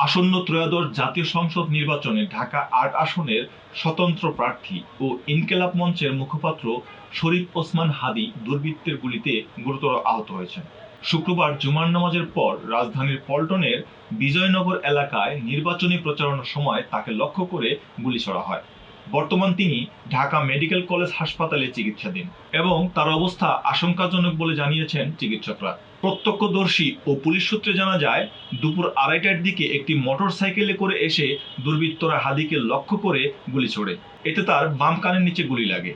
আসন্ন ত্রয়োদশ জাতীয় সংসদ নির্বাচনে ঢাকা ৮ আসনের স্বতন্ত্র প্রার্থী ও ইনকিলাব মঞ্চের মুখপাত্র শরীফ ওসমান হাদী দুর্বৃত্তের গুলিতে গুরুতর আহত হয়েছেন। শুক্রবার জুমার নামাজের পর রাজধানীর পল্টনের বিজয়নগর এলাকায় নির্বাচনী প্রচারণার সময় তাকে লক্ষ্য করে গুলি ছোড়া হয়। বর্তমান তিনি ঢাকা মেডিকেল কলেজ হাসপাতালে চিকিৎসাধীন এবং তার অবস্থা আশঙ্কাজনক বলে জানিয়েছেন চিকিৎসকরা। প্রত্যক্ষদর্শী ও পুলিশ সূত্রে জানা যায়, দুপুর ২:৩০টার দিকে একটি মোটরসাইকেলে করে এসে দুর্বৃত্তরা হাদীকে লক্ষ্য করে গুলি ছোড়ে। এতে তার বাম কানের নিচে গুলি লাগে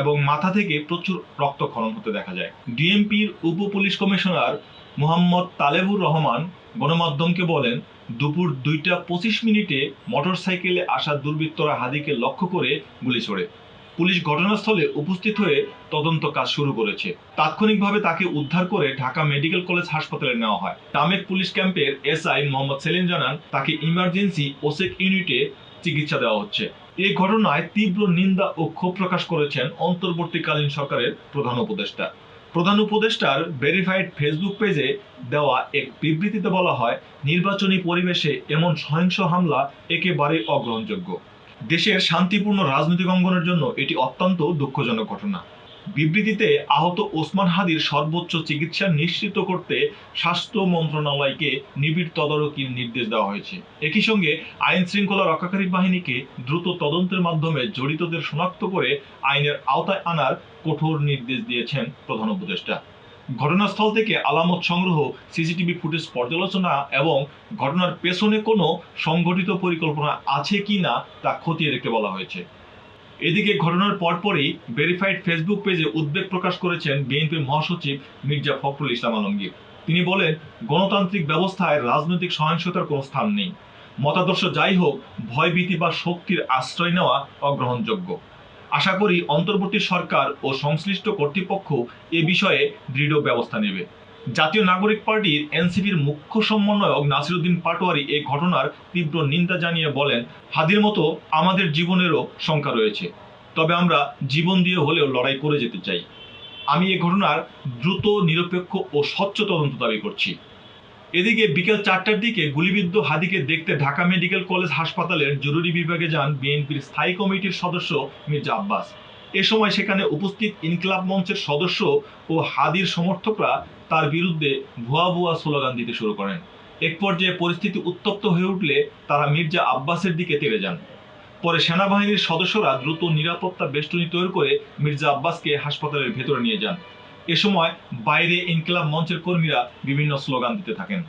এবং মাথা থেকে প্রচুর রক্তক্ষরণ হতে দেখা যায়। ডিএমপির উপ পুলিশ কমিশনার মোহাম্মদ তালেবুর রহমান গণমাধ্যমকে বলেন, দুপুর ২টা ২৫ মিনিটে মোটরসাইকেলে আসা দুর্বৃত্তরা হাদীকে লক্ষ্য করে গুলি ছোড়ে। পুলিশ ঘটনাস্থলে উপস্থিত হয়ে তদন্ত কাজ শুরু করেছে। তাৎক্ষণিকভাবে তাকে উদ্ধার করে ঢাকা মেডিকেল কলেজ হাসপাতালে নেওয়া হয়। টামেক পুলিশ ক্যাম্পের এসআই মোহাম্মদ সেলিম জানান, তাকে ইমার্জেন্সি ওসেক ইউনিটে চিকিৎসা দেওয়া হচ্ছে। এই ঘটনায় তীব্র নিন্দা ও ক্ষোভ প্রকাশ করেছেন অন্তর্বর্তীকালীন সরকারের প্রধান উপদেষ্টা। প্রধান উপদেষ্টার ভেরিফাইড ফেসবুক পেজে দেওয়া এক বিবৃতিতে বলা হয়, নির্বাচনী পরিবেশে এমন সহিংস হামলা একেবারেই অগ্রহণযোগ্য। দেশের শান্তিপূর্ণ রাজনৈতিক অঙ্গনের জন্য এটি অত্যন্ত দুঃখজনক ঘটনা। বিবৃতিতে আহত ওসমান হাদীর সর্বোচ্চ চিকিৎসা নিশ্চিত করতে স্বাস্থ্য মন্ত্রণালয়কে নিবিড় তদারকির নির্দেশ দেওয়া হয়েছে। একই সঙ্গে আইন শৃঙ্খলা রক্ষাকারী বাহিনীকে দ্রুত তদন্তের মাধ্যমে জড়িতদের শনাক্ত করে আইনের আওতায় আনার কঠোর নির্দেশ দিয়েছেন প্রধান উপদেষ্টা। ঘটনাস্থল থেকে আলামত সংগ্রহ, সিসিটিভি ফুটেজ পর্যালোচনা এবং ঘটনার পেছনে কোনো সংগঠিত পরিকল্পনা আছে কিনা তা খতিয়ে দেখতে বলা হয়েছে। এদিকে ঘটনার পরপরই ভেরিফাইড ফেসবুক পেজে উদ্বেগ প্রকাশ করেছেন বিএনপির মহাসচিব মির্জা ফখরুল ইসলাম আলমগীর। তিনি বলেন, গণতান্ত্রিক ব্যবস্থায় রাজনৈতিক সহিংসতার কোনো স্থান নেই। মতাদর্শ যাই হোক, ভয়ভীতি বা শক্তির আশ্রয় নেওয়া অগ্রহণযোগ্য। আশা করি অন্তর্বর্তী সরকার ও সংশ্লিষ্ট কর্তৃপক্ষ এ বিষয়ে দৃঢ় ব্যবস্থা নেবে। জাতীয় নাগরিক পার্টির এনসিপির মুখ্য সমন্বয়ক নাসিরুদ্দিন পাটোয়ারি এই ঘটনার তীব্র নিন্দা জানিয়ে বলেন, হাদীর মতো আমাদের জীবনেরও শঙ্কা রয়েছে, তবে আমরা জীবন দিয়ে হলেও লড়াই করে যেতে চাই। আমি এই ঘটনার দ্রুত, নিরপেক্ষ ও স্বচ্ছ তদন্ত দাবি করছি। এদিকে বিকেল ৪টার দিকে গুলিবিদ্ধ হাদীকে দেখতে ঢাকা মেডিকেল কলেজ হাসপাতালের জরুরি বিভাগে যান বিএনপির স্থায়ী কমিটির সদস্য মির্জা আব্বাস। এ সময় সেখানে উপস্থিত ইনকিলাব মঞ্চের সদস্য ও হাদীর সমর্থকরা তার বিরুদ্ধে ভুয়া ভুয়া স্লোগান দিতে শুরু করেন। এক পর্যায়ে পরিস্থিতি উত্তপ্ত হয়ে উঠলে তারা মির্জা আব্বাসের দিকে তেড়ে যান। পরে সেনাবাহিনীর সদস্যরা দ্রুত নিরাপত্তা বেষ্টনী তৈরি করে মির্জা আব্বাসকে হাসপাতালের ভেতরে নিয়ে যান। এ সময় বাইরে ইনকিলাব মঞ্চের কর্মীরা বিভিন্ন স্লোগান দিতে থাকেন।